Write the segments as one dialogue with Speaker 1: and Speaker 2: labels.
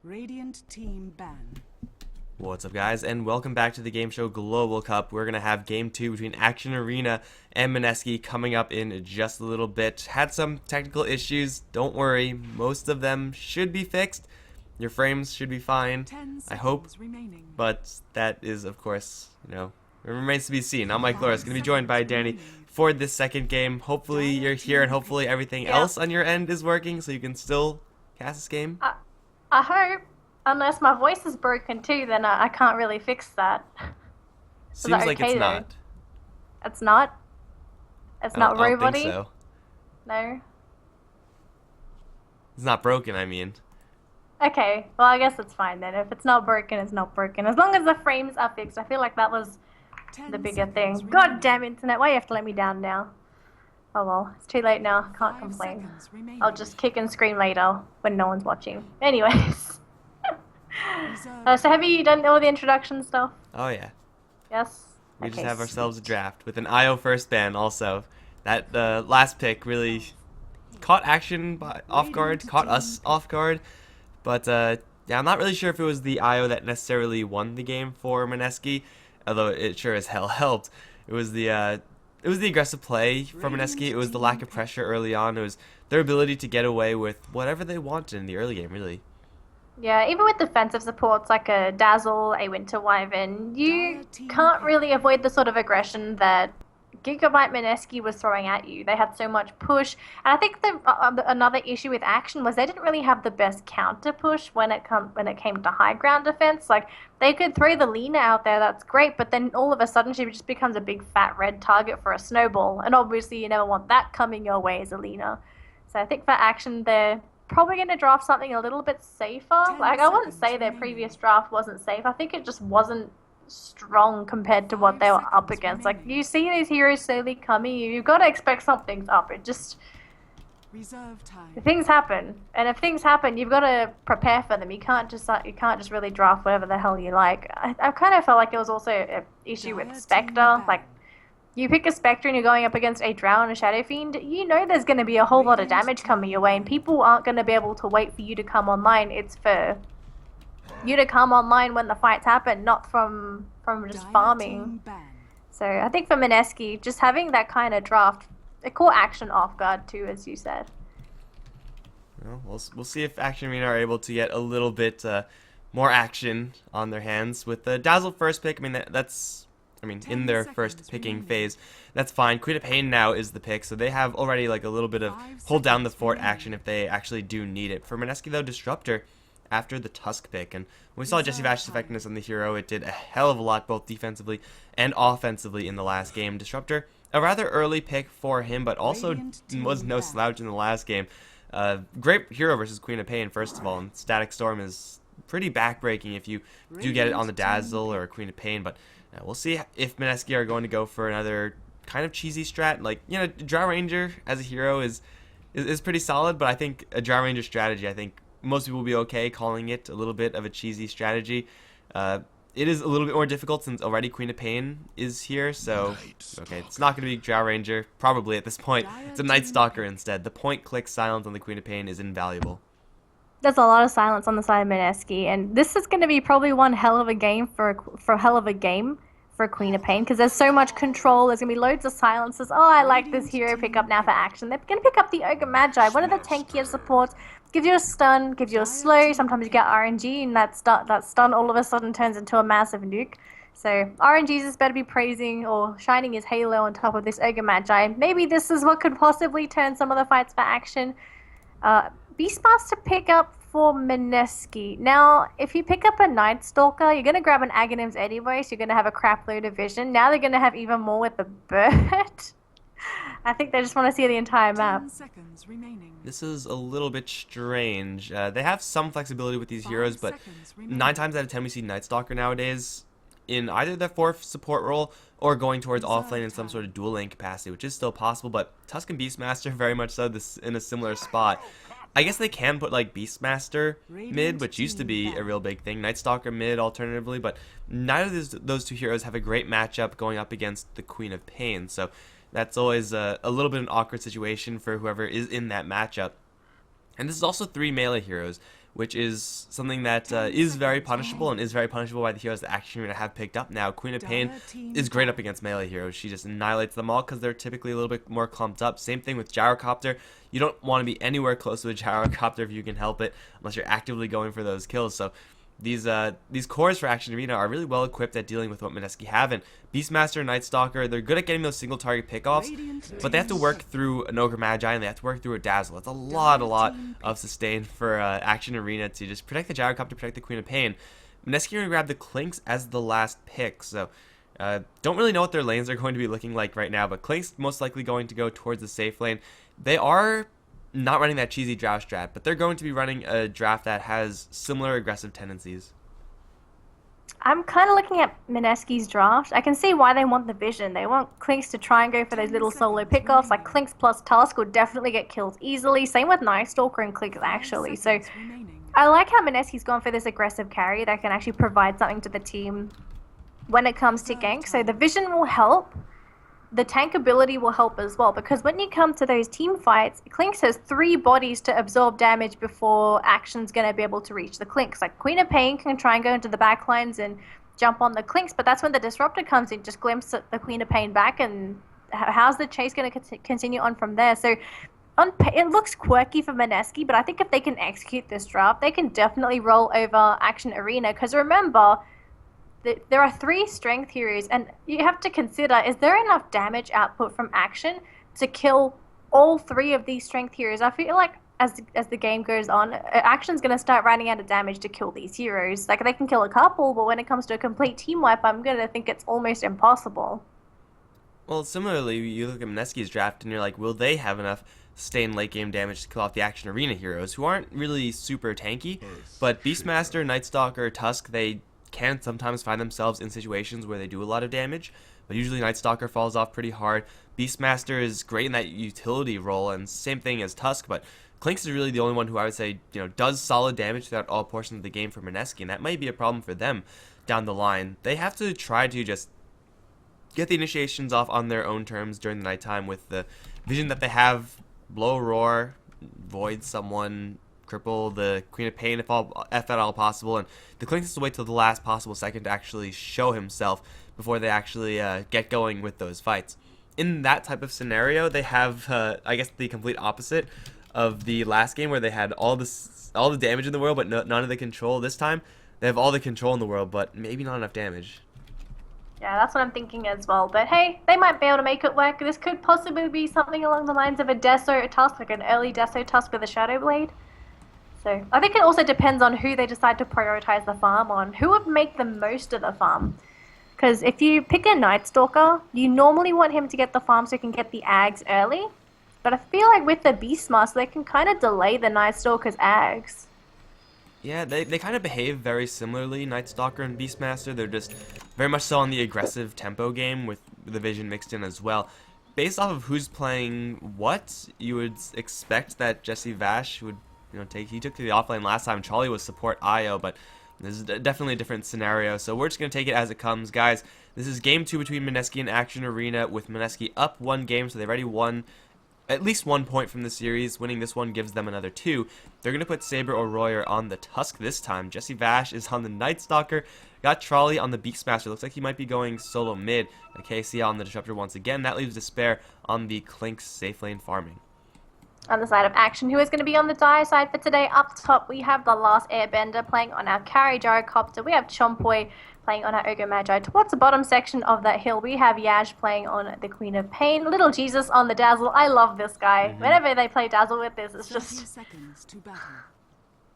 Speaker 1: Radiant team ban.
Speaker 2: What's up, guys, and welcome back to the Game Show Global Cup. We're going to have Game 2 between Acion Arena and Mineski coming up in just a little bit. Had some technical issues. Don't worry. Most of them should be fixed. Your frames should be fine, I hope.
Speaker 1: Remaining.
Speaker 2: But that is, of course, it remains to be seen. I'm Mikelorus, going to be joined by Danny for this second game. Hopefully you're here and hopefully everything else on your end is working so you can still cast this game.
Speaker 3: I hope. Unless my voice is broken too, then I can't really fix that.
Speaker 2: Seems like it's not.
Speaker 3: It's not? It's not
Speaker 2: I don't
Speaker 3: robot-y?
Speaker 2: think so.
Speaker 3: No?
Speaker 2: It's not broken, I mean.
Speaker 3: Okay, well I guess it's fine then. If it's not broken, it's not broken. As long as the frames are fixed. I feel like that was the bigger thing. God damn internet, why do you have to let me down now? Oh well, it's too late now. Can't complain. I'll just kick and scream later when no one's watching. Anyways. So have you done all the introduction stuff?
Speaker 2: Oh yeah.
Speaker 3: Yes?
Speaker 2: We
Speaker 3: Okay,
Speaker 2: just have ourselves a draft with an IO first ban also. That last pick really caught Acion off guard, caught us off guard. But yeah, I'm not really sure if it was the IO that necessarily won the game for Mineski, although it sure as hell helped. It was the aggressive play for Mineski. It was the lack of pressure early on. It was their ability to get away with whatever they wanted in the early game, really.
Speaker 3: Yeah, even with defensive supports like a Dazzle, a Winter Wyvern, you can't really avoid the sort of aggression that Gigabyte Mineski was throwing at you. They had so much push, and I think another issue with Acion was they didn't really have the best counter push when it came to high ground defense. Like they could throw the Lina out there, that's great, but then all of a sudden she just becomes a big fat red target for a snowball, and obviously you never want that coming your way as a Lina. So I think for Acion they're probably going to draft something a little bit safer. Like I wouldn't say their previous draft wasn't safe. I think it just wasn't strong compared to what they were up against. Like you see these heroes slowly coming, you've got to expect something's up. It just things happen, and if things happen, you've got to prepare for them. You can't just really draft whatever the hell you like. I kind of felt like it was also an issue with Spectre. Like you pick a Spectre and you're going up against a Drow and a Shadow Fiend, you know there's going to be a whole lot of damage coming your way, and people aren't going to be able to wait for you to come online. It's for you to come online when the fights happen, not from just farming. So I think for Mineski, just having that kind of draft, it caught Acion off guard too, as you said.
Speaker 2: Well, we'll see if Acion Arena are able to get a little bit more action on their hands with the Dazzle first pick. I mean, that's in their first picking phase, that's fine. Queen of Pain now is the pick, so they have already like a little bit of hold down the fort action if they actually do need it. For Mineski though, Disruptor after the Tusk pick, and when we saw Jesse Vash's effectiveness on the hero, it did a hell of a lot both defensively and offensively in the last game. Disruptor, a rather early pick for him, but also was no slouch in the last game. Great hero versus Queen of Pain, first of all, and Static Storm is pretty backbreaking if you do get it on the Dazzle or Queen of Pain, but we'll see if Mineski are going to go for another kind of cheesy strat. Like, Drow Ranger as a hero is pretty solid, but I think a Drow Ranger strategy, I think most people will be okay calling it a little bit of a cheesy strategy. It is a little bit more difficult since already Queen of Pain is here, so okay, it's not going to be Drow Ranger, probably at this point. It's a Night Stalker instead. The point-click silence on the Queen of Pain is invaluable.
Speaker 3: There's a lot of silence on the side of Mineski, and this is going to be probably one hell of a game for Queen of Pain, because there's so much control. There's going to be loads of silences. Oh, I like this hero pickup now for Acion. They're going to pick up the Ogre Magi, one of the tankier supports. Gives you a stun, gives you a slow, sometimes you get RNG, and that stun all of a sudden turns into a massive nuke. So RNGs is better be praising or shining his halo on top of this Ogre Magi. Maybe this is what could possibly turn some of the fights for Acion. Beastmaster pick up for Mineski. Now, if you pick up a Night Stalker, you're going to grab an Aghanims anyway, so you're going to have a crap load of vision. Now they're going to have even more with the bird. I think they just want to see the entire map.
Speaker 2: This is a little bit strange. They have some flexibility with these heroes, but 9 times out of 10 we see Night Stalker nowadays in either the 4th support role or going towards offlane in some sort of dual lane capacity, which is still possible, but Tusk and Beastmaster very much so this in a similar spot. I guess they can put like Beastmaster mid, which used to be a real big thing, Night Stalker mid alternatively, but neither of those two heroes have a great matchup going up against the Queen of Pain, so that's always a little bit of an awkward situation for whoever is in that matchup. And this is also 3 melee heroes, which is something that is very punishable and is very punishable by the heroes that Action Arena have picked up now. Queen of Pain is great up against melee heroes. She just annihilates them all because they're typically a little bit more clumped up. Same thing with Gyrocopter. You don't want to be anywhere close to a Gyrocopter if you can help it, unless you're actively going for those kills. So these cores for Action Arena are really well equipped at dealing with what Mineski have, and Beastmaster and Nightstalker, they're good at getting those single target pickoffs, but they have to work through an Ogre Magi and they have to work through a Dazzle. It's a lot of sustain for Action Arena to just protect the Gyrocopter, protect the Queen of Pain. Mineski are going to grab the Clinks as the last pick, so don't really know what their lanes are going to be looking like right now, but Clink's most likely going to go towards the safe lane. They are not running that cheesy draft strat, but they're going to be running a draft that has similar aggressive tendencies.
Speaker 3: I'm kind of looking at Mineski's draft. I can see why they want the vision. They want Clinks to try and go for those little solo pickoffs. Like Clinks plus Tusk will definitely get kills easily. Same with Nightstalker and Clinks actually. So I like how Mineski's gone for this aggressive carry that can actually provide something to the team when it comes to gank. So the vision will help. The tank ability will help as well, because when you come to those team fights, Clinks has 3 bodies to absorb damage before Action's going to be able to reach the Clinks. Like Queen of Pain can try and go into the backlines and jump on the Clinks, but that's when the Disruptor comes in, just glimpse at the Queen of Pain back, and how's the chase going to continue on from there? So it looks quirky for Mineski, but I think if they can execute this draft, they can definitely roll over Action Arena, because remember, there are 3 strength heroes, and you have to consider, is there enough damage output from Action to kill all 3 of these strength heroes? I feel like as the game goes on, Action's going to start running out of damage to kill these heroes. Like, they can kill a couple, but when it comes to a complete team wipe, I'm going to think it's almost impossible.
Speaker 2: Well, similarly, you look at Mineski's draft, and you're like, will they have enough sustained late game damage to kill off the Action Arena heroes, who aren't really super tanky, but Beastmaster, Nightstalker, Tusk, they can sometimes find themselves in situations where they do a lot of damage, but usually Nightstalker falls off pretty hard. Beastmaster is great in that utility role, and same thing as Tusk, but Clinks is really the only one who I would say, does solid damage throughout all portions of the game for Mineski, and that might be a problem for them down the line. They have to try to just get the initiations off on their own terms during the nighttime with the vision that they have. Blow Roar, void someone, cripple the Queen of Pain if at all possible, and the Clinks has to wait till the last possible second to actually show himself before they actually get going with those fights. In that type of scenario, they have, I guess, the complete opposite of the last game where they had all the damage in the world but none of the control. This time, they have all the control in the world but maybe not enough damage.
Speaker 3: Yeah, that's what I'm thinking as well. But hey, they might be able to make it work. This could possibly be something along the lines of a Deso Tusk, like an early Deso Tusk with a Shadow Blade. So I think it also depends on who they decide to prioritize the farm on. Who would make the most of the farm? Because if you pick a Nightstalker, you normally want him to get the farm so he can get the Ags early. But I feel like with the Beastmaster, they can kind of delay the Nightstalker's Ags.
Speaker 2: Yeah, they kind of behave very similarly, Nightstalker and Beastmaster. They're just very much so on the aggressive tempo game with the vision mixed in as well. Based off of who's playing what, you would expect that Jesse Vash would he took to the offlane last time. Charlie was support Io, but this is definitely a different scenario. So we're just going to take it as it comes, guys. This is game 2 between Mineski and Action Arena, with Mineski up 1 game, so they've already won at least 1 point from the series. Winning this one gives them another 2. They're going to put Saber or Royer on the Tusk this time. Jesse Vash is on the Nightstalker. Got Trolley on the Beastmaster. Looks like he might be going solo mid. KC on the Disruptor once again. That leaves Despair on the Clinks safe lane farming.
Speaker 3: On the side of Action, who is going to be on the Dire side for today? Up top, we have the Last Airbender playing on our carry Gyrocopter. We have Chompoy playing on our Ogre Magi. Towards the bottom section of that hill, we have Yash playing on the Queen of Pain. Little Jesus on the Dazzle. I love this guy. Whenever they play Dazzle with this, it's just...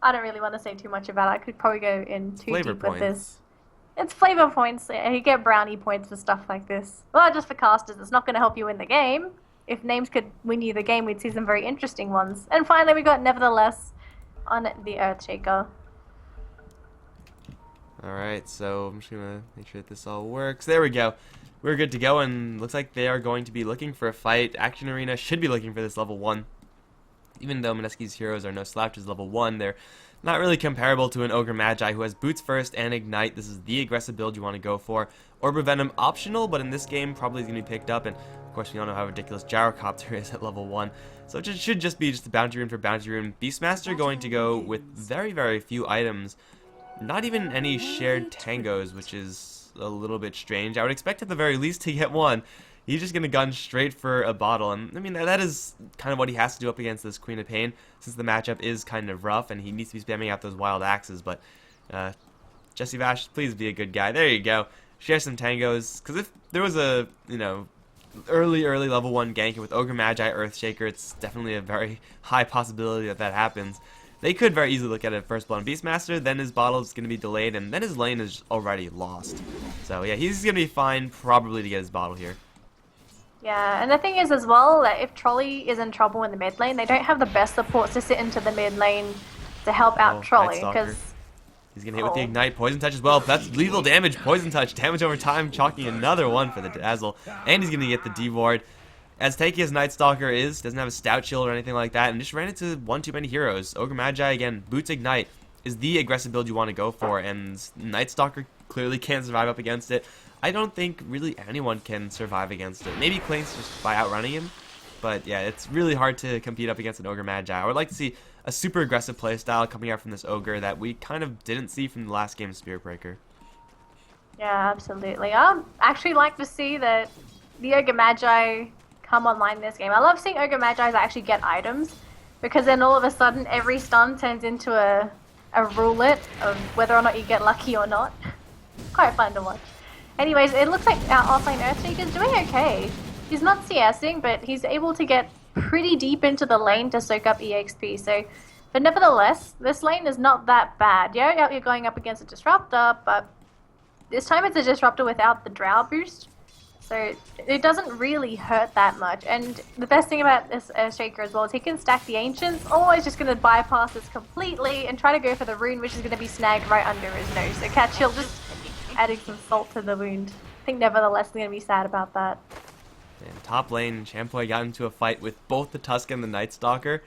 Speaker 3: I don't really want to say too much about it. I could probably go in too
Speaker 2: Flavor
Speaker 3: deep
Speaker 2: points.
Speaker 3: with this. It's flavor points. You get brownie points for stuff like this. Well, just for casters, it's not going to help you win the game. If names could win you the game, we'd see some very interesting ones. And finally, we got Nevertheless on the Earthshaker.
Speaker 2: Alright, so I'm just going to make sure that this all works. There we go. We're good to go, and looks like they are going to be looking for a fight. Action Arena should be looking for this level 1. Even though Mineski's heroes are no slouches level 1, they're not really comparable to an Ogre Magi who has Boots first and Ignite. This is the aggressive build you want to go for. Orb Venom optional, but in this game probably is going to be picked up, and of course we all know how ridiculous Gyrocopter is at level 1. So it should just be just the bounty rune for bounty rune. Beastmaster going to go with very, very few items. Not even any shared tangos, which is a little bit strange. I would expect at the very least to get one. He's just going to gun straight for a bottle, and I mean that is kind of what he has to do up against this Queen of Pain, since the matchup is kind of rough and he needs to be spamming out those wild axes. But Jesse Vash, please be a good guy. There you go. Share some tangos, because if there was a, you know, early level 1 gank with Ogre Magi Earthshaker, it's definitely a very high possibility that that happens. They could very easily look at it first blood on Beastmaster, then his bottle is going to be delayed, and then his lane is already lost. So yeah, he's going to be fine probably to get his bottle here.
Speaker 3: Yeah, and the thing is as well, that if Trolley is in trouble in the mid lane, they don't have the best supports to sit into the mid lane to help out Trolley, because
Speaker 2: he's going to hit with the Ignite, Poison Touch as well. That's lethal damage, Poison Touch, damage over time, chalking another one for the Dazzle. And he's going to get the D-Ward. As tanky as Night Stalker is, doesn't have a Stout Shield or anything like that, and just ran into one too many heroes. Ogre Magi, again, Boots Ignite is the aggressive build you want to go for, and Night Stalker clearly can't survive up against it. I don't think really anyone can survive against it. Maybe Clanks just by outrunning him, but yeah, it's really hard to compete up against an Ogre Magi. I would like to see a super aggressive playstyle coming out from this Ogre that we kind of didn't see from the last game of Spirit Breaker.
Speaker 3: yeah, absolutely. I'd actually like to see that the Ogre Magi come online in this game. I love seeing Ogre Magi actually get items, because then all of a sudden every stun turns into a roulette of whether or not you get lucky or not. Quite fun to watch. Anyways, it looks like our offlane Earthshaker is doing okay. He's not CSing, but he's able to get pretty deep into the lane to soak up EXP. So, but nevertheless, this lane is not that bad. Yeah, you're going up against a Disruptor, but this time it's a Disruptor without the Drow boost. So it doesn't really hurt that much. And the best thing about this Earthshaker as well is he can stack the Ancients, or he's just going to bypass this completely and try to go for the rune, which is going to be snagged right under his nose. So Catch Shield just adding some salt to the wound. I think nevertheless they're going to be sad about that.
Speaker 2: And top lane, Champoy got into a fight with both the Tusk and the Night Stalker,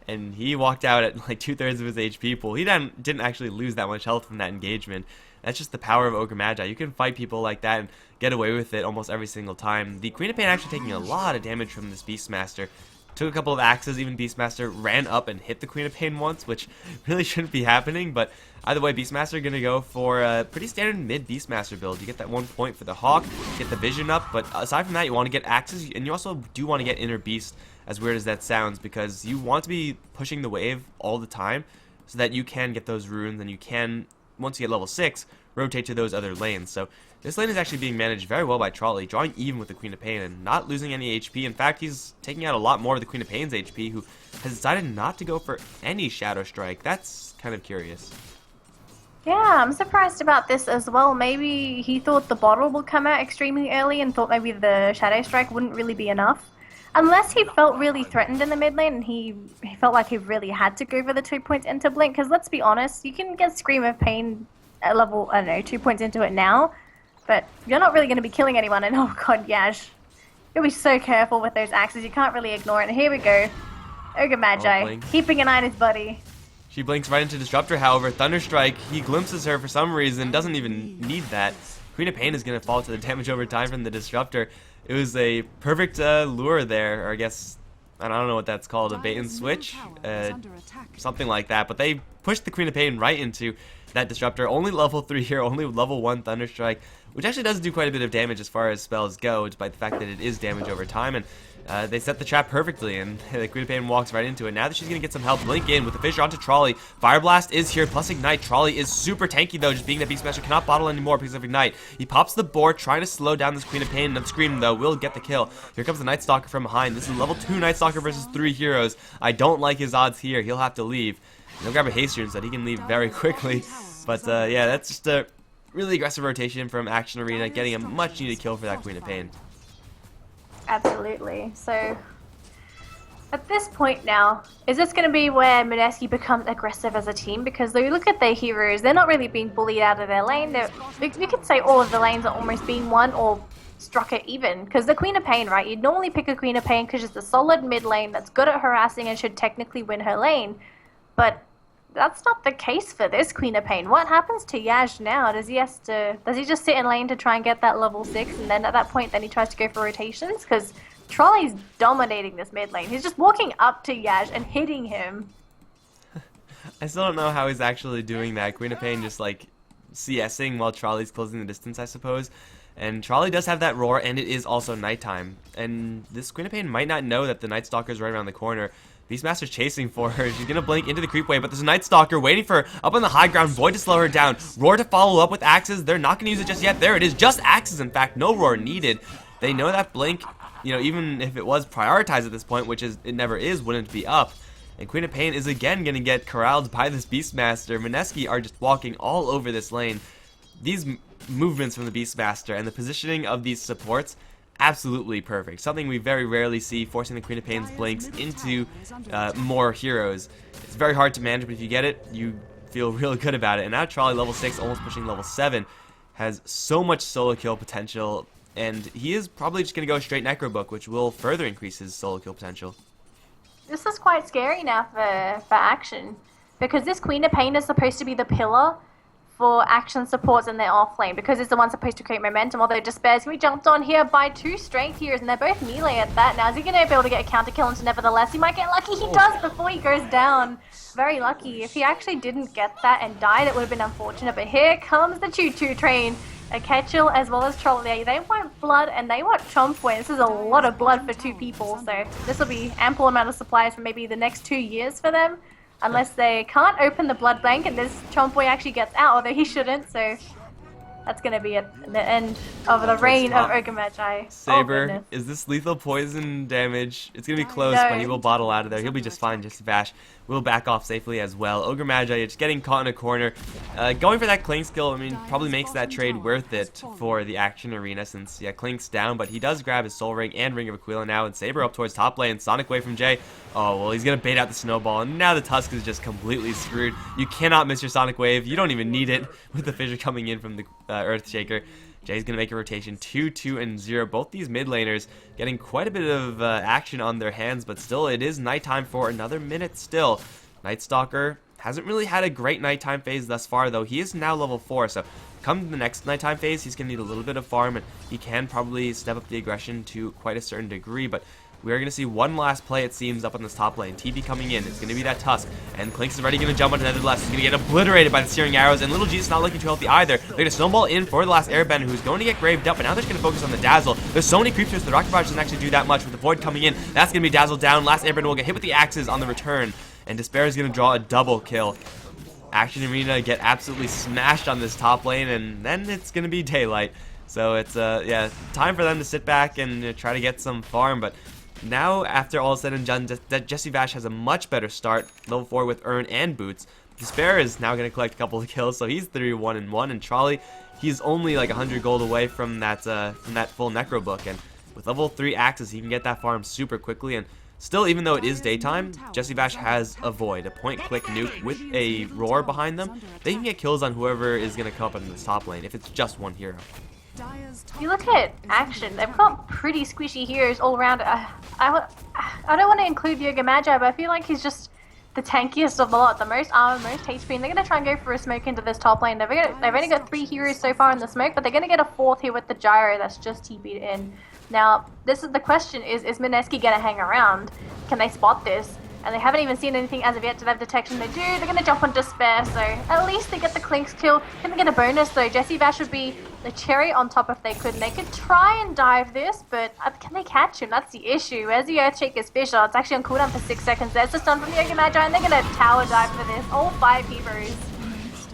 Speaker 2: and he walked out at like 2/3 of his HP pool. He didn't actually lose that much health from that engagement. That's just the power of Ogre Magi. You can fight people like that and get away with it almost every single time. The Queen of Pain actually taking a lot of damage from this Beastmaster. Took a couple of axes, even Beastmaster ran up and hit the Queen of Pain once, which really shouldn't be happening, but either way, Beastmaster going to go for a pretty standard mid Beastmaster build. You get that 1 point for the Hawk, get the vision up, but aside from that, you want to get axes, and you also do want to get Inner Beast, as weird as that sounds, because you want to be pushing the wave all the time, so that you can get those runes, and you can, once you get level 6, rotate to those other lanes. So this lane is actually being managed very well by Trolley, drawing even with the Queen of Pain and not losing any HP. In fact, he's taking out a lot more of the Queen of Pain's HP, who has decided not to go for any Shadow Strike. That's kind of curious.
Speaker 3: Yeah, I'm surprised about this as well. Maybe he thought the bottle would come out extremely early and thought maybe the Shadow Strike wouldn't really be enough. Unless he felt really threatened in the mid lane and he felt like he really had to go for the 2 points into Blink, because let's be honest, you can get Scream of Pain at level, I don't know, 2 points into it now, but you're not really going to be killing anyone, and oh god, Yash, you'll be so careful with those axes, you can't really ignore it, and here we go, Ogre Magi, keeping an eye on his buddy.
Speaker 2: She blinks right into Disruptor, however, Thunderstrike, he glimpses her for some reason, doesn't even need that. Queen of Pain is going to fall to the damage over time from the Disruptor. It was a perfect lure there, or I guess, I don't know what that's called, a bait and switch? Something like that, but they pushed the Queen of Pain right into that Disruptor. Only level 3 here, only level 1 Thunderstrike, which actually does do quite a bit of damage as far as spells go, despite the fact that it is damage over time, and they set the trap perfectly, and the Queen of Pain walks right into it. Now that she's going to get some help, Blink in with the Fissure onto Trolley. Fire Blast is here, plus Ignite. Trolley is super tanky, though, just being that Beastmaster cannot bottle anymore because of Ignite. He pops the board, trying to slow down this Queen of Pain, and the Scream, though, will get the kill. Here comes the Night Stalker from behind. This is level 2 Night Stalker versus 3 heroes. I don't like his odds here. He'll have to leave. He'll grab a haste rune so that he can leave very quickly. But, yeah, that's just a really aggressive rotation from Action Arena, getting a much-needed kill for that Queen of Pain.
Speaker 3: Absolutely. So at this point now, is this going to be where Mineski becomes aggressive as a team? Because though you look at their heroes, they're not really being bullied out of their lane. You could say all of the lanes are almost being won or struck it even. Because the Queen of Pain, right? You'd normally pick a Queen of Pain because she's a solid mid lane that's good at harassing and should technically win her lane. But that's not the case for this Queen of Pain. What happens to Yaj now? Does he just sit in lane to try and get that level 6, and then at that point then he tries to go for rotations? Because Trolley's dominating this mid lane. He's just walking up to Yaj and hitting him.
Speaker 2: I still don't know how he's actually doing that. Queen of Pain just like CSing while Trolley's closing the distance, I suppose. And Trolley does have that roar, and it is also nighttime. And this Queen of Pain might not know that the Night Stalker is right around the corner. Beastmaster's chasing for her. She's gonna blink into the creep wave, but there's a Night Stalker waiting for her up on the high ground. Void to slow her down. Roar to follow up with axes. They're not gonna use it just yet. There it is. Just axes, in fact. No roar needed. They know that blink, you know, even if it was prioritized at this point, which is it never is, wouldn't be up. And Queen of Pain is again gonna get corralled by this Beastmaster. Mineski are just walking all over this lane. These movements from the Beastmaster and the positioning of these supports, absolutely perfect. Something we very rarely see, forcing the Queen of Pain's blinks into more heroes. It's very hard to manage, but if you get it, you feel real good about it. And now Trolley, level 6, almost pushing level 7, has so much solo kill potential, and he is probably just going to go straight Necrobook, which will further increase his solo kill potential.
Speaker 3: This is quite scary now for Action, because this Queen of Pain is supposed to be the pillar for Action supports in their off lane, because it's the one supposed to create momentum, although Despair's we jumped on here by 2 strength heroes, and they're both melee at that. Now, is he going to be able to get a counter kill into Nevertheless? He might get lucky. He does before he goes down. Very lucky. If he actually didn't get that and died, it would have been unfortunate, but here comes the choo-choo train. A Ketchel as well as Trolley. They want blood and they want Chomp Win. This is a lot of blood for 2 people, so this will be ample amount of supplies for maybe the next 2 years for them. Unless they can't open the blood bank and this Chomp Boy actually gets out, although he shouldn't, so that's going to be the end of the reign of Ogre Magi.
Speaker 2: Saber, is this lethal poison damage? It's going to be close, but he will bottle out of there. He'll be just fine. Just Bash will back off safely as well. Ogre Magi just getting caught in a corner. Going for that Clink skill, I mean, probably makes that trade worth it for the Action arena since, yeah, Clink's down, but he does grab his Soul Ring and Ring of Aquila now, and Saber up towards top lane. Sonic Wave from Jay. Oh, well, he's going to bait out the Snowball, and now the Tusk is just completely screwed. You cannot miss your Sonic Wave. You don't even need it with the Fissure coming in from the Earthshaker. Jay's going to make a rotation 2-2 and 0. Both these mid laners getting quite a bit of action on their hands, but still it is nighttime for another minute still. Night Stalker hasn't really had a great nighttime phase thus far, though. He is now level 4, so come the next nighttime phase, he's going to need a little bit of farm, and he can probably step up the aggression to quite a certain degree, but we are going to see one last play, it seems, up on this top lane. TP coming in. It's going to be that Tusk. And Clinks is already going to jump onto Nevertheless. He's going to get obliterated by the Searing Arrows. And Little G's not looking too healthy either. They're going to snowball in for the last Airbender, who's going to get graved up. But now they're just going to focus on the Dazzle. There's so many creatures. The Rocket Barrage doesn't actually do that much. With the Void coming in, that's going to be Dazzled down. Last Airbender will get hit with the axes on the return. And Despair is going to draw a double kill. Action Arena get absolutely smashed on this top lane. And then it's going to be daylight. So it's, yeah, time for them to sit back and try to get some farm. But now, after all is said and done, Jesse Vash has a much better start, level 4 with Urn and Boots. Despair is now going to collect a couple of kills, so he's 3-1-1, and Trolley, he's only like 100 gold away from that full Necro book, and with level 3 axes, he can get that farm super quickly, and still, even though it is daytime, Jesse Vash has a Void, a point-click nuke with a Roar behind them. They can get kills on whoever is going to come up in this top lane, if it's just one hero.
Speaker 3: If you look at Action, they've got pretty squishy heroes all around. I don't want to include Yoga Magi, but I feel like he's just the tankiest of the lot, the most armor, most HP, and they're going to try and go for a smoke into this top lane. They've only got 3 heroes so far in the smoke, but they're going to get a 4th here with the Gyro that's just TP'd in. Now, this is the question, is Mineski going to hang around? Can they spot this? And they haven't even seen anything as of yet to have detection. They do, they're going to jump on Despair, so at least they get the Clinks kill. Can they get a bonus though? Jesse Vash would be the cherry on top if they could. And they could try and dive this, but can they catch him? That's the issue. Where's the Earthshaker's Fissure? It's actually on cooldown for 6 seconds. There's the stun from the Yoga Magi, and they're going to tower dive for this. All 5 heroes.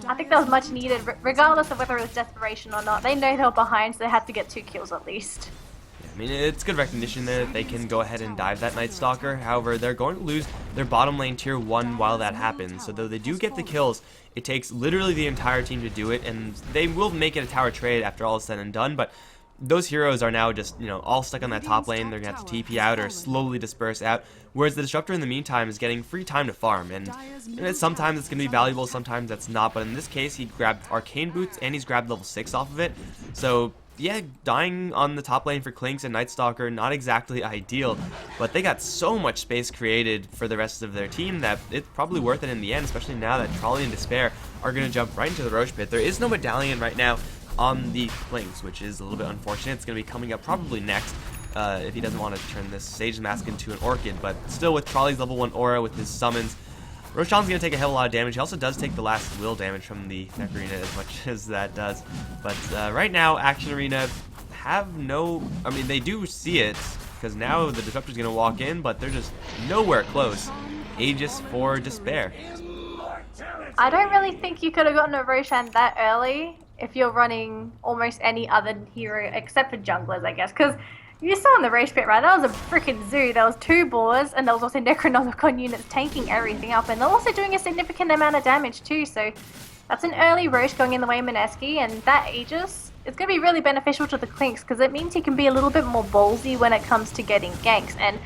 Speaker 3: I think that was much needed, regardless of whether it was desperation or not. They know they were behind, so they had to get 2 kills at least.
Speaker 2: I mean, it's good recognition there that they can go ahead and dive that Night Stalker. However, they're going to lose their bottom lane tier 1 while that happens. So though they do get the kills, it takes literally the entire team to do it, and they will make it a tower trade after all is said and done, but those heroes are now just, you know, all stuck on that top lane. They're going to have to TP out or slowly disperse out, whereas the Disruptor in the meantime is getting free time to farm, and sometimes it's going to be valuable, sometimes that's not, but in this case he grabbed Arcane Boots and he's grabbed level 6 off of it, so yeah, dying on the top lane for Klinks and Night Stalker, not exactly ideal, but they got so much space created for the rest of their team that it's probably worth it in the end, especially now that Trolley and Despair are going to jump right into the Roche Pit. There is no medallion right now on the Klinks, which is a little bit unfortunate. It's going to be coming up probably next if he doesn't want to turn this Sage Mask into an Orchid, but still with Trolley's level 1 aura with his summons, Roshan's going to take a hell of a lot of damage. He also does take the last will damage from the Necrarena as much as that does. But right now, Action Arena have no... I mean, they do see it, because now the Disruptor's going to walk in, but they're just nowhere close. Aegis for Despair.
Speaker 3: I don't really think you could have gotten a Roshan that early if you're running almost any other hero, except for junglers, I guess, because... You saw in the Roche Pit, right? That was a freaking zoo. There was 2 boars, and there was also Necronomicon units tanking everything up, and they're also doing a significant amount of damage too, so that's an early Roche going in the way of Mineski, and that Aegis is going to be really beneficial to the Klinks, because it means he can be a little bit more ballsy when it comes to getting ganks, and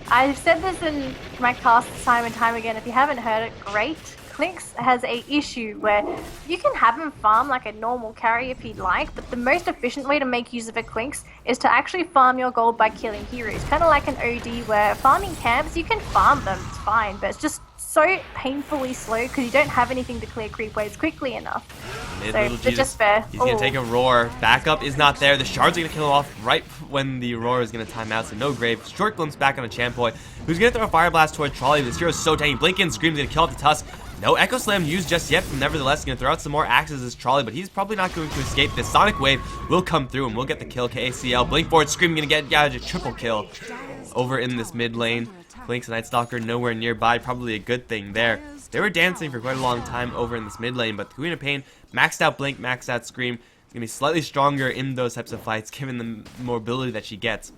Speaker 3: I've said this in my casts time and time again, if you haven't heard it, great. Klinks has a issue where you can have him farm like a normal carry if he'd like, but the most efficient way to make use of a Klinks is to actually farm your gold by killing heroes. Kind of like an OD where farming camps, you can farm them, it's fine, but it's just so painfully slow because you don't have anything to clear creep waves quickly enough. So, just fair.
Speaker 2: He's going to take a roar. Backup is not there. The shards are going to kill him off right when the roar is going to time out, so no grave. Short glimpse back on a Champoy, who's going to throw a Fire Blast toward Trolley. This hero is so tanky. Blinkin' Scream's going to kill off the Tusk. No Echo Slam used just yet, but nevertheless going to throw out some more axes as Trolley, but he's probably not going to escape this. Sonic Wave will come through and we'll get the kill. KACL, Blink forward, Scream going to get a triple kill over in this mid lane. Klinks and Night Stalker nowhere nearby, probably a good thing there. They were dancing for quite a long time over in this mid lane, but the Queen of Pain, maxed out Blink, maxed out Scream, is going to be slightly stronger in those types of fights given the mobility that she gets.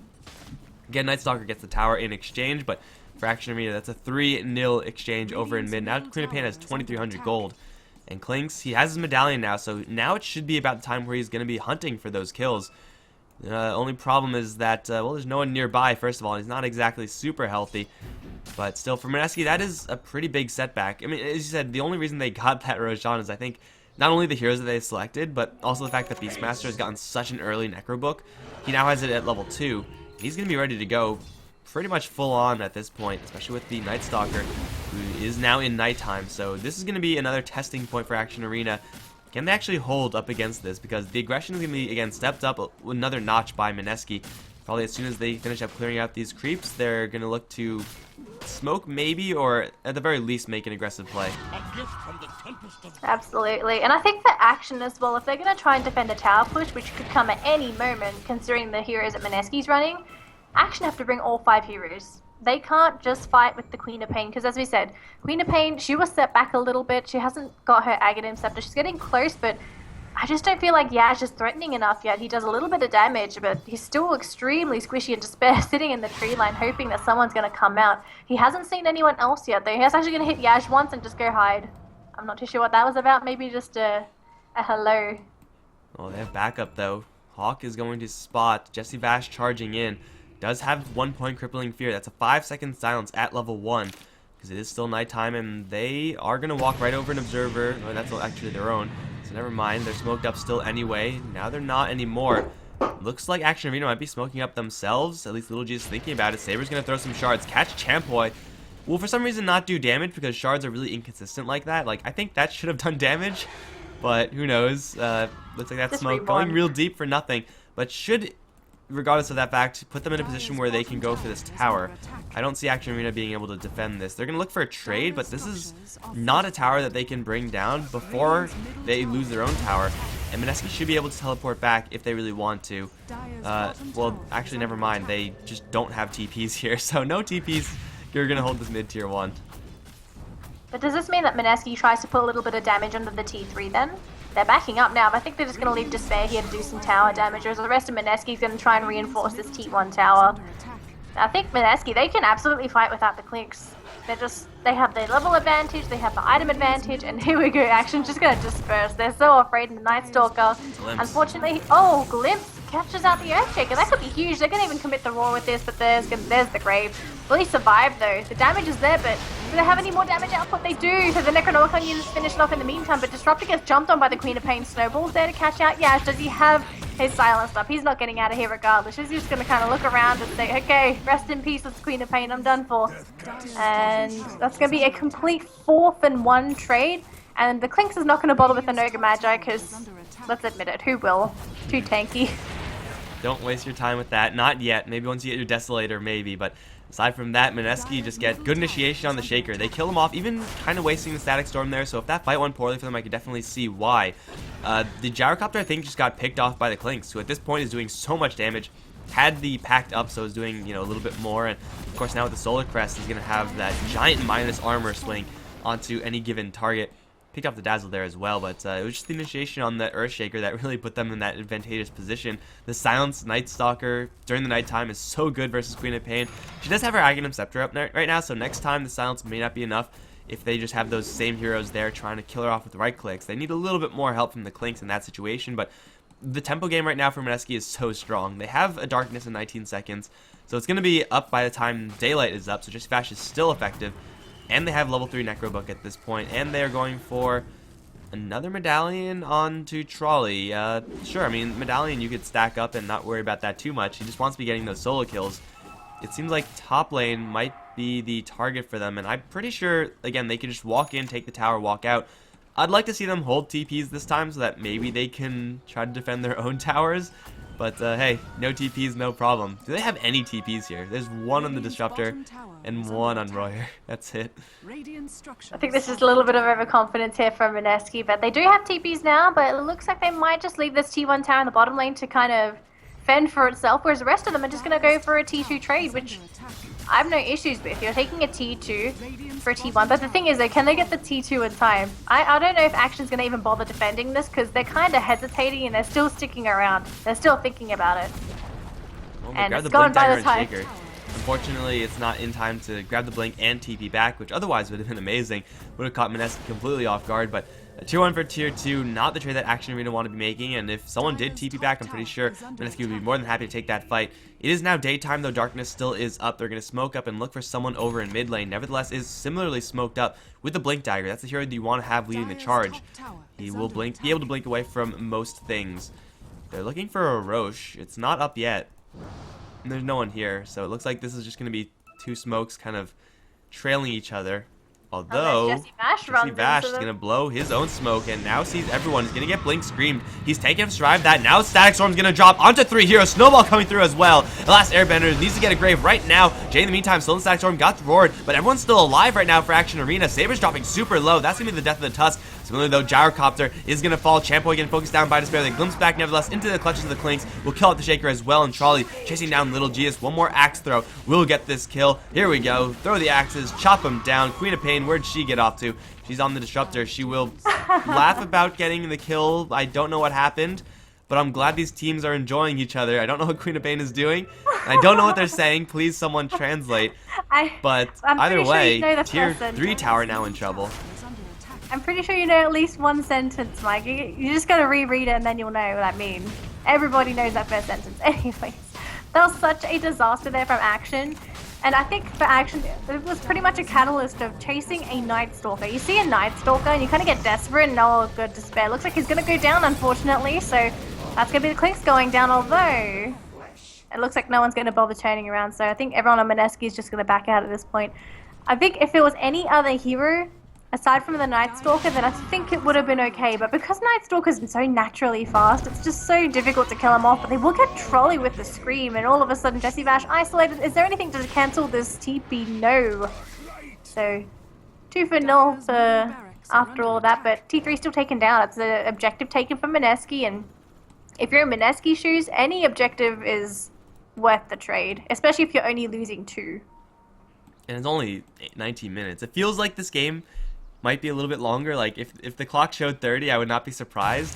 Speaker 2: Again, Night Stalker gets the tower in exchange, but for Action Arena, that's a 3-0 exchange over in mid. Now Queen of Pain has 2,300 gold. And Klinks, he has his medallion now, so now it should be about the time where he's going to be hunting for those kills. Only problem is that, well, there's no one nearby, first of all, and he's not exactly super healthy. But still, for Mineski, that is a pretty big setback. I mean, as you said, the only reason they got that Roshan is, I think, not only the heroes that they selected, but also the fact that Beastmaster has gotten such an early Necro book. He now has it at level 2. He's going to be ready to go pretty much full on at this point, especially with the Night Stalker, who is now in nighttime. So this is going to be another testing point for Action Arena. Can they actually hold up against this? Because the aggression is going to be, again, stepped up another notch by Mineski. Probably as soon as they finish up clearing out these creeps, they're going to look to smoke maybe, or at the very least make an aggressive play.
Speaker 3: Absolutely, and I think for Action as well, if they're going to try and defend a tower push, which could come at any moment considering the heroes that Mineski's running, Action have to bring all 5 heroes. They can't just fight with the Queen of Pain, because as we said, Queen of Pain, she was set back a little bit. She hasn't got her Aghanim Scepter. She's getting close, but I just don't feel like Yash is threatening enough yet. He does a little bit of damage, but he's still extremely squishy and Despair sitting in the tree line hoping that someone's going to come out. He hasn't seen anyone else yet, though. He's actually going to hit Yash once and just go hide. I'm not too sure what that was about. Maybe just a hello.
Speaker 2: Well, they have backup, though. Hawk is going to spot Jesse Vash charging in. Does have 1 point Crippling Fear. That's a 5-second silence at level 1, because it is still nighttime, and they are going to walk right over an Observer. Oh, that's actually their own, so never mind. They're smoked up still anyway. Now they're not anymore. Looks like Action Arena might be smoking up themselves. At least Little G is thinking about it. Saber's going to throw some shards. Catch Champoy. Will for some reason not do damage, because shards are really inconsistent like that. Like, I think that should have done damage, but who knows. Looks like that smoke going real deep for nothing, but should, regardless of that fact, put them in a position where they can go for this tower. I don't see Action Arena being able to defend this. They're going to look for a trade, but this is not a tower that they can bring down before they lose their own tower. And Mineski should be able to teleport back if they really want to. Well, actually, never mind. They just don't have TPs here, so no TPs. You're going to hold this mid-tier 1.
Speaker 3: But does this mean that Mineski tries to put a little bit of damage under the T3 then? They're backing up now, but I think they're just going to leave Despair here to do some tower damage, whereas the rest of Mineski's going to try and reinforce this T1 tower. I think Mineski, they can absolutely fight without the Klinks. They have the level advantage, they have the item advantage, and here we go, Action's just going to disperse. They're so afraid of the Night Stalker. Unfortunately, oh, Glimpse catches out the Earthshaker. That could be huge. They're going to even commit the roar with this, but there's the grave. Will he survive though? The damage is there, but do they have any more damage output? They do, so the Necronomicon units finish it off in the meantime, but Disruptor gets jumped on by the Queen of Pain. Snowball's there to catch out Yash. Does he have He's silenced up. He's not getting out of here regardless. He's just going to kind of look around and say, okay, rest in peace with Queen of Pain. I'm done for. And that's going to be a complete 4th-and-1 trade. And the Clinks is not going to bother with the Noga Magi because, let's admit it, who will? Too tanky.
Speaker 2: Don't waste your time with that. Not yet. Maybe once you get your Desolator, maybe. But aside from that, Mineski just get good initiation on the Shaker. They kill him off, even kind of wasting the Static Storm there. So if that fight went poorly for them, I could definitely see why. The Gyrocopter, I think, just got picked off by the Clinks, who at this point is doing so much damage. Had the packed up, so is doing, you know, a little bit more. And of course, now with the Solar Crest, he's going to have that giant minus armor swing onto any given target. Picked off the Dazzle there as well, but it was just the initiation on the Earthshaker that really put them in that advantageous position. The Silenced Night Stalker during the nighttime is so good versus Queen of Pain. She does have her Aghanim Scepter up right now, so next time the Silence may not be enough if they just have those same heroes there trying to kill her off with right clicks. They need a little bit more help from the Clinks in that situation, but the tempo game right now for Mineski is so strong. They have a Darkness in 19 seconds, so it's going to be up by the time Daylight is up, so Jessie Bash is still effective. And they have level 3 Necrobook at this point, and they're going for another Medallion onto Trolley. Sure, I mean, Medallion you could stack up and not worry about that too much. He just wants to be getting those solo kills. It seems like top lane might be the target for them, and I'm pretty sure, again, they could just walk in, take the tower, walk out. I'd like to see them hold TPs this time so that maybe they can try to defend their own towers. But, hey, no TPs, no problem. Do they have any TPs here? There's one on the Disruptor and one on Royer. That's it.
Speaker 3: I think this is a little bit of overconfidence here from Mineski, but they do have TPs now, but it looks like they might just leave this T1 tower in the bottom lane to kind of fend for itself, whereas the rest of them are just going to go for a T2 trade, which I have no issues with. You're taking a T2 for a T1, but the thing is, though, can they get the T2 in time? I don't know if Action's going to even bother defending this, because they're kind of hesitating and they're still sticking around. They're still thinking about it.
Speaker 2: Well,
Speaker 3: and
Speaker 2: grab
Speaker 3: it's
Speaker 2: the
Speaker 3: gone
Speaker 2: Blink
Speaker 3: by
Speaker 2: Dagger
Speaker 3: the
Speaker 2: and
Speaker 3: time.
Speaker 2: Shaker. Unfortunately, it's not in time to grab the Blink and TP back, which otherwise would have been amazing. Would have caught Mineski completely off guard, but a tier 1 for tier 2, not the trade that Action Arena want to be making, and if someone did TP back, I'm pretty sure Mineski would be more than happy to take that fight. It is now daytime, though Darkness still is up. They're going to smoke up and look for someone over in mid lane. Nevertheless, is similarly smoked up with the Blink Dagger. That's the hero that you want to have leading the charge. He will be able to blink away from most things. They're looking for a Roche. It's not up yet. And there's no one here, so it looks like this is just going to be two smokes kind of trailing each other. Although,
Speaker 3: Jessie Bash
Speaker 2: is going to blow his own smoke and now sees everyone. He's going to get Blink screamed. He's taking a stride that. Now Static Storm's going to drop onto 3 heroes. Snowball coming through as well. The last Airbender needs to get a grave right now. Jay, in the meantime, still in Static Storm, got roared, but everyone's still alive right now for Action Arena. Saber's dropping super low. That's going to be the death of the Tusk. Similarly, though, Gyrocopter is going to fall. Champo getting focused down by Despair. They glimpse back, nevertheless, into the clutches of the Clinks. Will kill out the Shaker as well, and Trolley chasing down Little Gius. One more axe throw will get this kill. Here we go. Throw the axes, chop them down. Queen of Pain, where'd she get off to? She's on the Disruptor. She will laugh about getting the kill. I don't know what happened, but I'm glad these teams are enjoying each other. I don't know what Queen of Pain is doing. I don't know what they're saying. Please, someone translate. But either way,
Speaker 3: sure you know
Speaker 2: tier 3 tower now in trouble.
Speaker 3: I'm pretty sure you know at least one sentence, Mike. You just gotta reread it and then you'll know what I mean. Everybody knows that first sentence. Anyways, that was such a disaster there from Action. And I think for Action, it was pretty much a catalyst of chasing a Night Stalker. You see a Night Stalker and you kind of get desperate and oh, good Despair. Looks like he's gonna go down, unfortunately. So that's gonna be the Clinks going down, although it looks like no one's gonna bother turning around. So I think everyone on Mineski is just gonna back out at this point. I think if it was any other hero, aside from the Night Stalker, then I think it would have been okay, but because Night Stalker's so naturally fast, it's just so difficult to kill him off, but they will get Trolley with the Scream, and all of a sudden Jessie Bash isolated. Is there anything to cancel this TP? No. So, 2 for 0 for after all of that, but T3 still taken down. It's an objective taken from Mineski, and if you're in Mineski shoes, any objective is worth the trade, especially if you're only losing 2.
Speaker 2: And it's only 19 minutes. It feels like this game might be a little bit longer. Like, if the clock showed 30, I would not be surprised.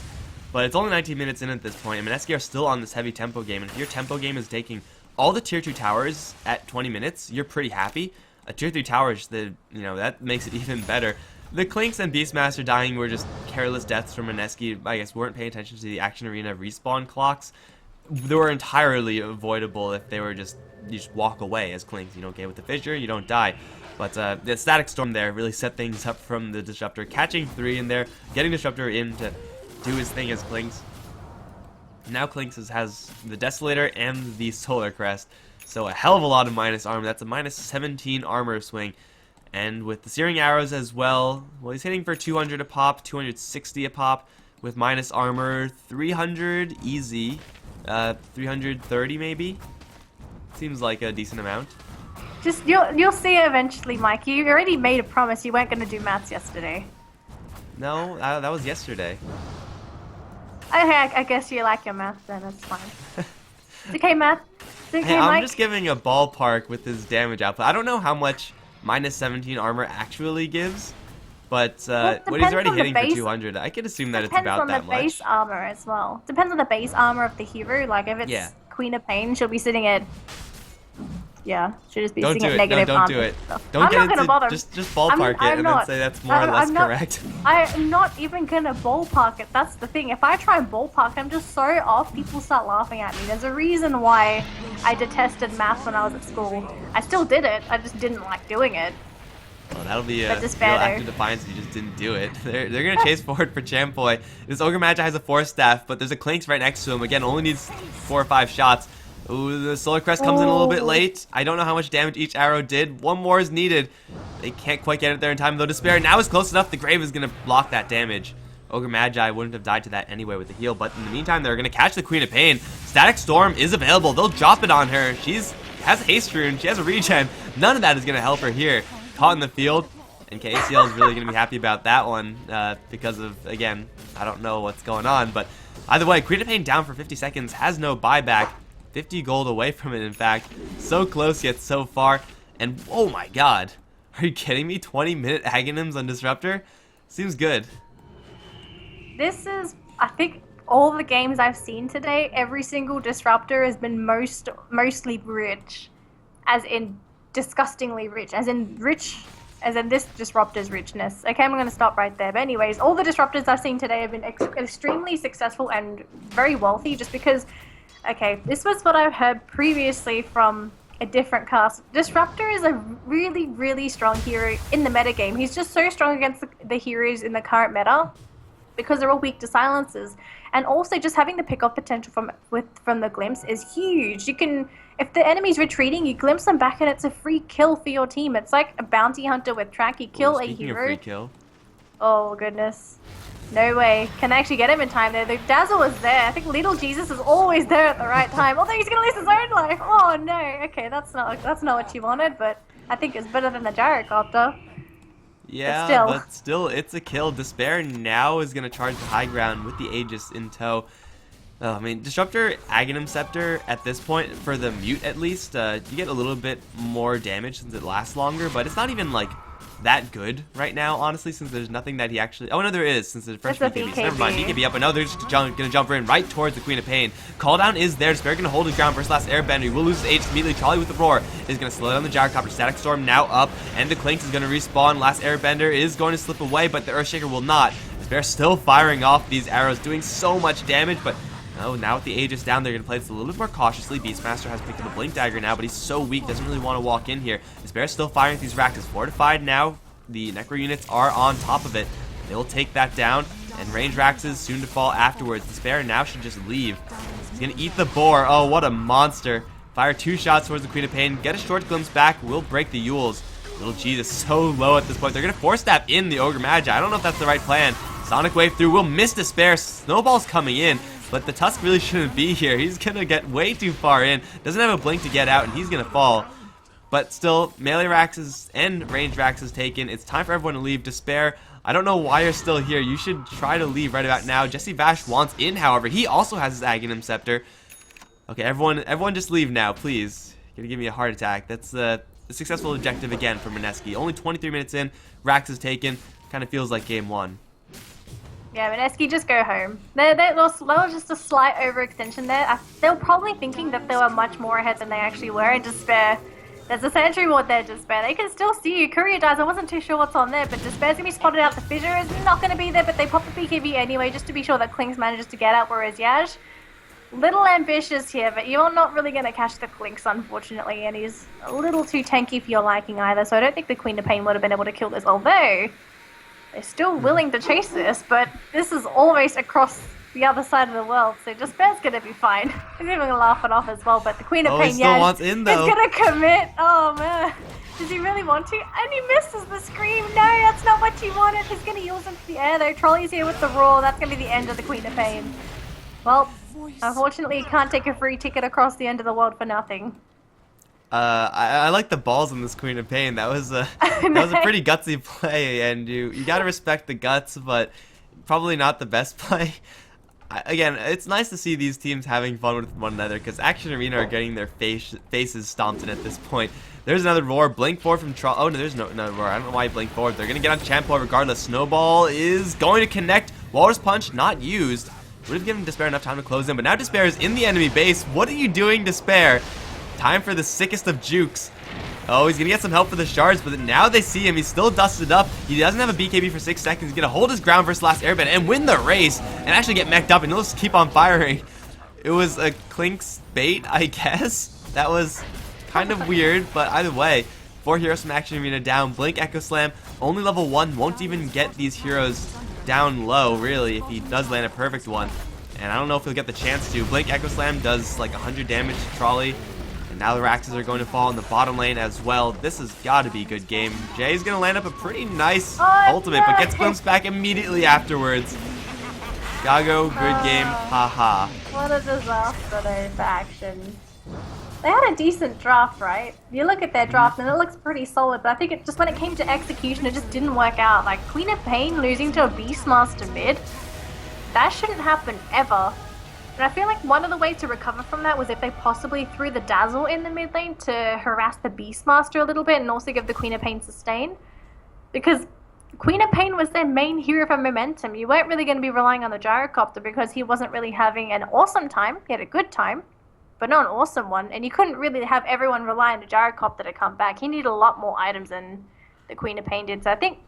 Speaker 2: But it's only 19 minutes in at this point, and Mineski are still on this heavy tempo game. And if your tempo game is taking all the tier 2 towers at 20 minutes, you're pretty happy. A tier 3 tower, that makes it even better. The Clinks and Beastmaster dying were just careless deaths from Mineski. I guess weren't paying attention to the Action Arena respawn clocks. They were entirely avoidable if they were you just walk away as Clinks. You don't get with the fissure, you don't die. But the Static Storm there really set things up from the Disruptor. Catching 3 in there, getting Disruptor in to do his thing as Clinks. Now Clinks has the Desolator and the Solar Crest, so a hell of a lot of minus armor. That's a minus 17 armor swing. And with the Searing Arrows as well, he's hitting for 200 a pop, 260 a pop. With minus armor, 300 easy, 330 maybe? Seems like a decent amount.
Speaker 3: Just, you'll see it eventually, Mike. You already made a promise you weren't going to do maths yesterday.
Speaker 2: No, that was yesterday.
Speaker 3: Okay, I guess you like your math then, that's fine. It's okay, math. It's okay,
Speaker 2: Hey,
Speaker 3: Mike.
Speaker 2: I'm just giving a ballpark with his damage output. I don't know how much minus 17 armor actually gives, but what he's already hitting for 200, I could assume that it's about that much.
Speaker 3: Depends on the base armor as well. Depends on the base armor of the hero. Like if it's Queen of Pain, she'll be sitting at she'll just be sitting at negative
Speaker 2: armor. Don't do it. Don't
Speaker 3: I'm
Speaker 2: get
Speaker 3: not gonna bother.
Speaker 2: Just ballpark it and then say that's more or less correct.
Speaker 3: I'm not even gonna ballpark it. That's the thing. If I try and ballpark, I'm just so off. People start laughing at me. There's a reason why I detested math when I was at school. I still did it. I just didn't like doing it.
Speaker 2: Well, that'll be a real act of defiance if you just didn't do it. They're going to chase forward for Champoy. This Ogre Magi has a Force Staff, but there's a Clinks right next to him. Again, only needs 4 or 5 shots. Ooh, the Solar Crest comes in a little bit late. I don't know how much damage each arrow did. One more is needed. They can't quite get it there in time, though. Despair now is close enough. The Grave is going to block that damage. Ogre Magi wouldn't have died to that anyway with the heal, but in the meantime, they're going to catch the Queen of Pain. Static Storm is available. They'll drop it on her. She has Haste Rune. She has a regen. None of that is going to help her here. Caught in the field. And KACL is really going to be happy about that one because of, again, I don't know what's going on. But either way, Queen of Pain down for 50 seconds, has no buyback. 50 gold away from it, in fact. So close yet so far. And, oh my god. Are you kidding me? 20-minute Aghanims on Disruptor? Seems good.
Speaker 3: This is, I think, all the games I've seen today, every single Disruptor has been mostly rich. As in, disgustingly rich. As in, rich... as in this Disruptor's richness. Okay, I'm going to stop right there. But anyways, all the Disruptors I've seen today have been extremely successful and very wealthy just because, okay, this was what I've heard previously from a different cast. Disruptor is a really, really strong hero in the metagame. He's just so strong against the heroes in the current meta because they're all weak to silences. And also just having the pick-off potential from the glimpse is huge. You can, if the enemy's retreating, you glimpse them back and it's a free kill for your team. It's like a bounty hunter with track. You kill a hero.
Speaker 2: Of free kill.
Speaker 3: Oh goodness. No way. Can I actually get him in time there? The Dazzle was there. I think Little Jesus is always there at the right time. Although he's gonna lose his own life. Oh no. Okay, that's not what you wanted, but I think it's better than the Gyrocopter.
Speaker 2: Yeah, but still, it's a kill. Despair now is going to charge the high ground with the Aegis in tow. I mean, Disruptor, Aghanim Scepter, at this point, for the Mute at least, you get a little bit more damage since it lasts longer, but it's not even, like, that good right now, honestly, since there's nothing that he actually... Oh, no, there is, since there's French BKB. So never mind, BKB up, but no, they're just going to jump in right towards the Queen of Pain. Call down is there. Despair going to hold his ground versus last Airbender. He will lose his H immediately. Charlie with the Roar is going to slow down the Gyrocopter. Static Storm now up, and the Clinks is going to respawn. Last Airbender is going to slip away, but the Earthshaker will not. Despair still firing off these arrows, doing so much damage, but... Oh, now with the Aegis down, they're going to play this a little bit more cautiously. Beastmaster has picked up a Blink Dagger now, but he's so weak, doesn't really want to walk in here. Despair still firing with these racks. Is fortified now. The Necro units are on top of it. They'll take that down, and range Raxes soon to fall afterwards. Despair now should just leave. He's going to eat the boar. Oh, what a monster. Fire 2 shots towards the Queen of Pain. Get a short glimpse back. Will break the Yules. Little Jesus so low at this point. They're going to force that in the Ogre Magi. I don't know if that's the right plan. Sonic Wave through will miss Despair. Snowball's coming in. But the Tusk really shouldn't be here. He's going to get way too far in. Doesn't have a blink to get out, and he's going to fall. But still, melee Raxes and range Raxes taken. It's time for everyone to leave. Despair, I don't know why you're still here. You should try to leave right about now. Jesse Vash wants in, however. He also has his Aghanim Scepter. Okay, everyone just leave now, please. You're going to give me a heart attack. That's a successful objective again for Mineski. Only 23 minutes in. Rax is taken. Kind of feels like game 1.
Speaker 3: Yeah, Mineski, just go home. There was just a slight overextension there. They were probably thinking that they were much more ahead than they actually were in Despair. There's a sentry ward there, Despair. They can still see you. Courier dies. I wasn't too sure what's on there, but Despair's going to be spotted out. The Fissure is not going to be there, but they pop the BKB anyway just to be sure that Clinks manages to get out, whereas Yash, little ambitious here, but you're not really going to catch the Clinks, unfortunately, and he's a little too tanky for your liking either, so I don't think the Queen of Pain would have been able to kill this, although they're still willing to chase this, but this is almost across the other side of the world, so Despair's gonna be fine. He's even gonna laugh it off as well, but the Queen of
Speaker 2: Oh,
Speaker 3: Pain,
Speaker 2: he still wants in, though.
Speaker 3: is gonna commit. Oh man. Does he really want to? And he misses the scream. No, that's not what you wanted. He's gonna use him for the air though. Trolley's here with the roar. That's gonna be the end of the Queen of Pain. Well, unfortunately, you can't take a free ticket across the end of the world for nothing.
Speaker 2: I like the balls in this Queen of Pain. That was a pretty gutsy play, and you gotta respect the guts, but probably not the best play. Again, it's nice to see these teams having fun with one another because Action Arena are getting their faces stomped in at this point. There's another roar. Blink forward from Troll. Oh, no, there's no roar. I don't know why he blinked forward. They're going to get on Champo regardless. Snowball is going to connect. Walrus Punch not used. Would have given Despair enough time to close in, but now Despair is in the enemy base. What are you doing, Despair? Time for the sickest of jukes. Oh, he's going to get some help for the shards, but now they see him. He's still dusted up. He doesn't have a BKB for 6 seconds. He's going to hold his ground versus last airbend and win the race and actually get mech'd up, and he'll just keep on firing. It was a Klink's bait, I guess. That was kind of weird, but either way, 4 heroes from Action Arena down. Blink Echo Slam, only level 1, won't even get these heroes down low, really, if he does land a perfect one. And I don't know if he'll get the chance to. Blink Echo Slam does like 100 damage to Trolley. And now the Raxes are going to fall in the bottom lane as well. This has got to be a good game. Jay's going to land up a pretty nice ultimate, but gets glimpsed back immediately afterwards. Gago, good game, haha.
Speaker 3: What a disaster though for Action. They had a decent draft, right? You look at their draft and it looks pretty solid, but I think it just when it came to execution, it just didn't work out. Like Queen of Pain losing to a Beastmaster mid, that shouldn't happen ever. And I feel like one of the ways to recover from that was if they possibly threw the Dazzle in the mid lane to harass the Beastmaster a little bit and also give the Queen of Pain sustain. Because Queen of Pain was their main hero for momentum. You weren't really going to be relying on the Gyrocopter because he wasn't really having an awesome time. He had a good time, but not an awesome one. And you couldn't really have everyone rely on the Gyrocopter to come back. He needed a lot more items than the Queen of Pain did. So I think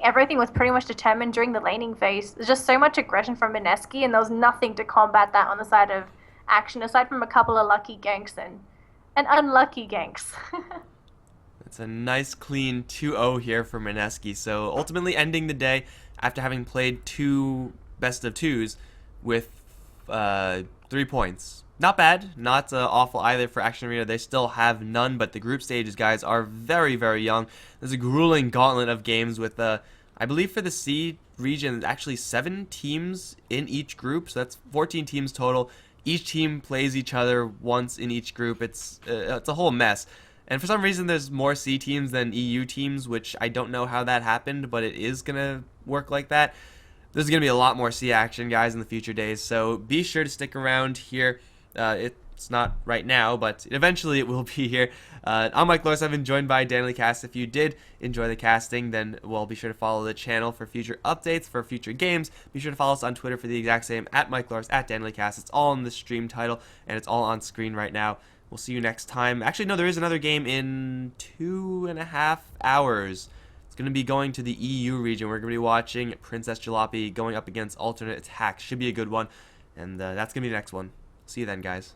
Speaker 3: everything was pretty much determined during the laning phase. There's just so much aggression from Mineski, and there was nothing to combat that on the side of Action, aside from a couple of lucky ganks and unlucky ganks.
Speaker 2: It's a nice clean 2-0 here for Mineski. So ultimately ending the day after having played 2 best of 2s with 3 points. Not bad, not awful either for Action Arena. They still have none, but the group stages, guys, are very, very young. There's a grueling gauntlet of games with, I believe for the C region, actually 7 teams in each group, so that's 14 teams total. Each team plays each other once in each group. It's a whole mess. And for some reason, there's more C teams than EU teams, which I don't know how that happened, but it is going to work like that. There's going to be a lot more C action, guys, in the future days, so be sure to stick around here. It's not right now, but eventually it will be here. I'm Mikelorus. I've been joined by Daneliecasts. If you did enjoy the casting, then well, be sure to follow the channel for future updates, for future games. Be sure to follow us on Twitter for the exact same, at Mikelorus, at Daneliecasts. It's all in the stream title, and it's all on screen right now. We'll see you next time. Actually, no, there is another game in 2.5 hours. It's going to be going to the EU region. We're going to be watching Princess Jalopy going up against Alternate Attack. Should be a good one, and that's going to be the next one. See you then, guys.